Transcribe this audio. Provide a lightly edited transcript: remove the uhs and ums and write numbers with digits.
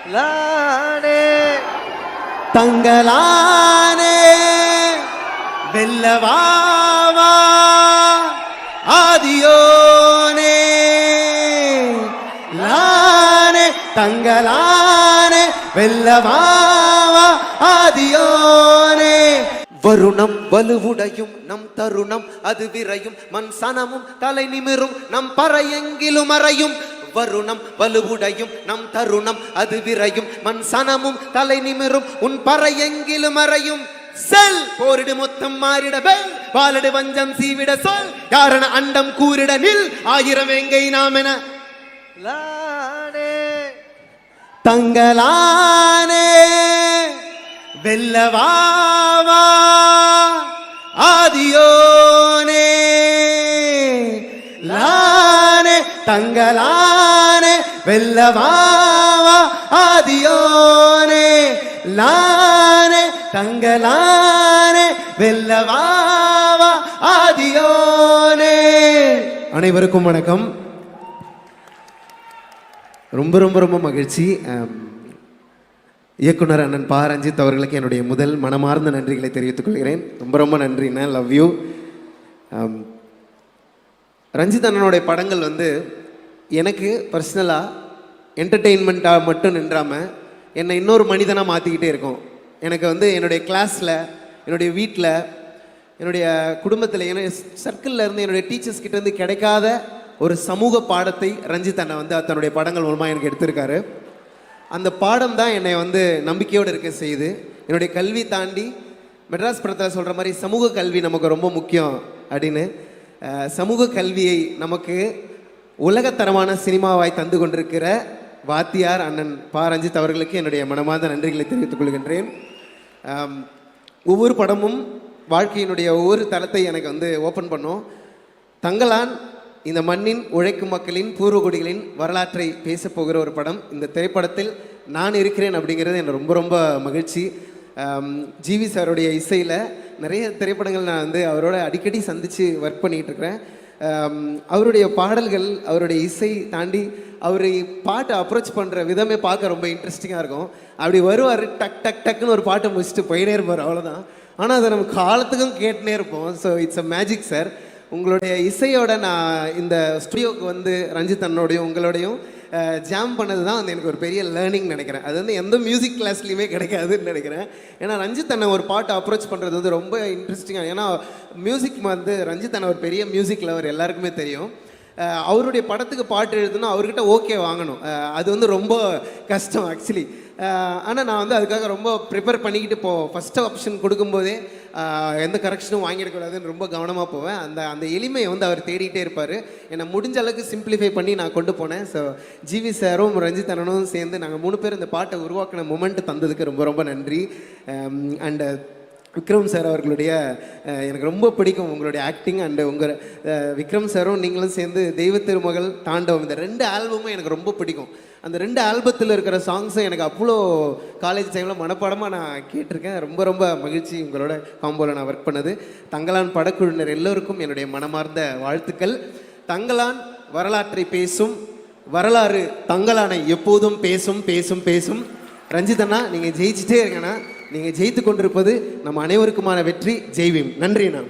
லானே தங்களானே வெல்லவாவா ஆதியோனே லானே தங்களானே வெல்லவாவா ஆதியோனே. வருணம் வலுவுடையும் நம் தருணம் அது விரையும் மண் சனமும் தலை நிமிரும் நம் பறையெங்கிலும் அறையும். வருணம் வலுவுடையும் நம் தருணம் அது விரையும் மண் சனமும் தலை நிமிரும் உன் பறையெங்கிலும் அறையும். செல் போரிடு மொத்தம் மாறிட பெல் வாலிடு வஞ்சம் சீவிட சொல் யாரன அண்டம் கூறிட நில் ஆயிரம் எங்கை நாம் என லானே தங்களானே வெல்லவாவா ஆதியோனே லானே தங்களானே வெல்லவாவா ஆதியோனே லானே தங்களானே வெல்லவாவா ஆதியோனே. அனைவருக்கும் வணக்கம். ரொம்ப ரொம்ப ரொம்ப மகிழ்ச்சி. இயக்குனர் அண்ணன் பா ரஞ்சித் அவர்களுக்கு என்னுடைய முதல் மனமார்ந்த நன்றிகளை தெரிவித்துக் கொள்கிறேன். ரொம்ப ரொம்ப நன்றிண்ணே, லவ் யூ. ரஞ்சித் அண்ணனுடைய படங்கள் எனக்கு பர்சனலாக என்டர்டெயின்மெண்ட்டாக மட்டும் நின்றாமல் என்னை இன்னொரு மனிதனாக மாற்றிக்கிட்டே இருக்கும். எனக்கு என்னுடைய கிளாஸில், என்னுடைய வீட்டில், என்னுடைய குடும்பத்தில், என்னுடைய சர்க்கிளில் இருந்து, என்னுடைய டீச்சர்ஸ் கிட்டேருந்து கிடைக்காத ஒரு சமூக பாடத்தை ரஞ்சித் அண்ணன் தன்னுடைய படங்கள் மூலமாக எனக்கு எடுத்திருக்காரு. அந்த பாடம் தான் என்னை நம்பிக்கையோடு இருக்க செய்யுது. என்னுடைய கல்வி தாண்டி மெட்ராஸ் படத்தில் சொல்கிற மாதிரி சமூக கல்வி நமக்கு ரொம்ப முக்கியம் அப்படின்னு சமூக கல்வியை நமக்கு உலகத்தரமான சினிமாவாய் தந்து கொண்டிருக்கிற வாத்தியார் அண்ணன் பா ரஞ்சித் அவர்களுக்கு என்னுடைய மனமார்ந்த நன்றிகளை தெரிவித்துக் கொள்கின்றேன். ஒவ்வொரு படமும் வாழ்க்கையினுடைய ஒவ்வொரு தளத்தை எனக்கு ஓப்பன் பண்ணோம். தங்களான் இந்த மண்ணின் உழைக்கும் மக்களின் பூர்வகுடிகளின் வரலாற்றை பேசப்போகிற ஒரு படம். இந்த திரைப்படத்தில் நான் இருக்கிறேன் அப்படிங்கிறது எனக்கு ரொம்ப ரொம்ப மகிழ்ச்சி. ஜிவி சாருடைய இசையில் நிறைய திரைப்படங்கள் நான் அவரோட அடிக்கடி சந்தித்து ஒர்க் பண்ணிகிட்ருக்கிறேன். அவருடைய பாடல்கள், அவருடைய இசை தாண்டி அவர் பாட்டை அப்ரோச் பண்ணுற விதமே பார்க்க ரொம்ப இன்ட்ரெஸ்டிங்காக இருக்கும். அப்படி வருவார், டக் டக் டக்குன்னு ஒரு பாட்டை முடிச்சுட்டு போயிட்டே இருப்பார், அவ்வளோதான். ஆனால் அதை நம்ம காலத்துக்கும் கேட்டுனே இருப்போம். So it's a magic sir. உங்களுடைய இசையோட நான் இந்த ஸ்டுடியோவுக்கு ரஞ்சித் அண்ணனோடையும் உங்களோடையும் ஜாம் பண்ணது தான் எனக்கு ஒரு பெரிய லேர்னிங் நினைக்கிறேன். அது எந்த மியூசிக் கிளாஸ்லையுமே கிடைக்காதுன்னு நினைக்கிறேன். ஏன்னா ரஞ்சித் அண்ணன் ஒரு பாட்டை அப்ரோச் பண்ணுறது ரொம்ப இன்ட்ரெஸ்டிங்காக. ஏன்னா மியூசிக் ரஞ்சித் அண்ணன் ஒரு பெரிய மியூசிக் லவர், எல்லாருக்குமே தெரியும். அவருடைய படத்துக்கு பாட்டு எழுதுனா அவர்கிட்ட ஓகே வாங்கணும். அது ரொம்ப கஷ்டம் ஆக்சுவலி. ஆனால் நான் அதுக்காக ரொம்ப ப்ரிப்பேர் பண்ணிக்கிட்டு ஃபஸ்ட்டு ஆப்ஷன் கொடுக்கும்போதே எந்த கரெக்ஷனும் வாங்கிடக்கூடாதுன்னு ரொம்ப கவனமாக போவேன். அந்த எளிமையை அவர் தேடிகிட்டே இருப்பார். என்னை முடிஞ்ச அளவுக்கு சிம்பிளிஃபை பண்ணி நான் கொண்டு போனேன். ஸோ ஜிவி சாரும் ரஞ்சித் அண்ணனும் சேர்ந்து நாங்கள் 3 பேர் இந்த பாட்டை உருவாக்கின மொமெண்ட் தந்ததுக்கு ரொம்ப ரொம்ப நன்றி. அண்டு விக்ரம் சார் அவர்களுடைய எனக்கு ரொம்ப பிடிக்கும் உங்களுடைய ஆக்டிங். அண்டு உங்கள் விக்ரம் சாரும் நீங்களும் சேர்ந்து தெய்வ திருமகள், தாண்டவம், இந்த 2 ஆல்பமும் எனக்கு ரொம்ப பிடிக்கும். அந்த 2 ஆல்பத்தில் இருக்கிற சாங்ஸும் எனக்கு அவ்வளோ காலேஜ் டைமில் மனப்பாடமாக நான் கேட்டிருக்கேன். ரொம்ப ரொம்ப மகிழ்ச்சி உங்களோட காம்போவில் நான் ஒர்க் பண்ணது. தங்களான் படக்குழுவினர் எல்லோருக்கும் என்னுடைய மனமார்ந்த வாழ்த்துக்கள். தங்களான் வரலாற்றை பேசும், வரலாறு தங்களானை எப்போதும் பேசும் பேசும் பேசும். ரஞ்சித் அண்ணா, நீங்கள் ஜெயிச்சிட்டே இருக்கேண்ணா. நீங்கள் ஜெயித்து கொண்டிருப்பது நம் அனைவருக்குமான வெற்றி. ஜெய்வீம். நன்றி அண்ணா.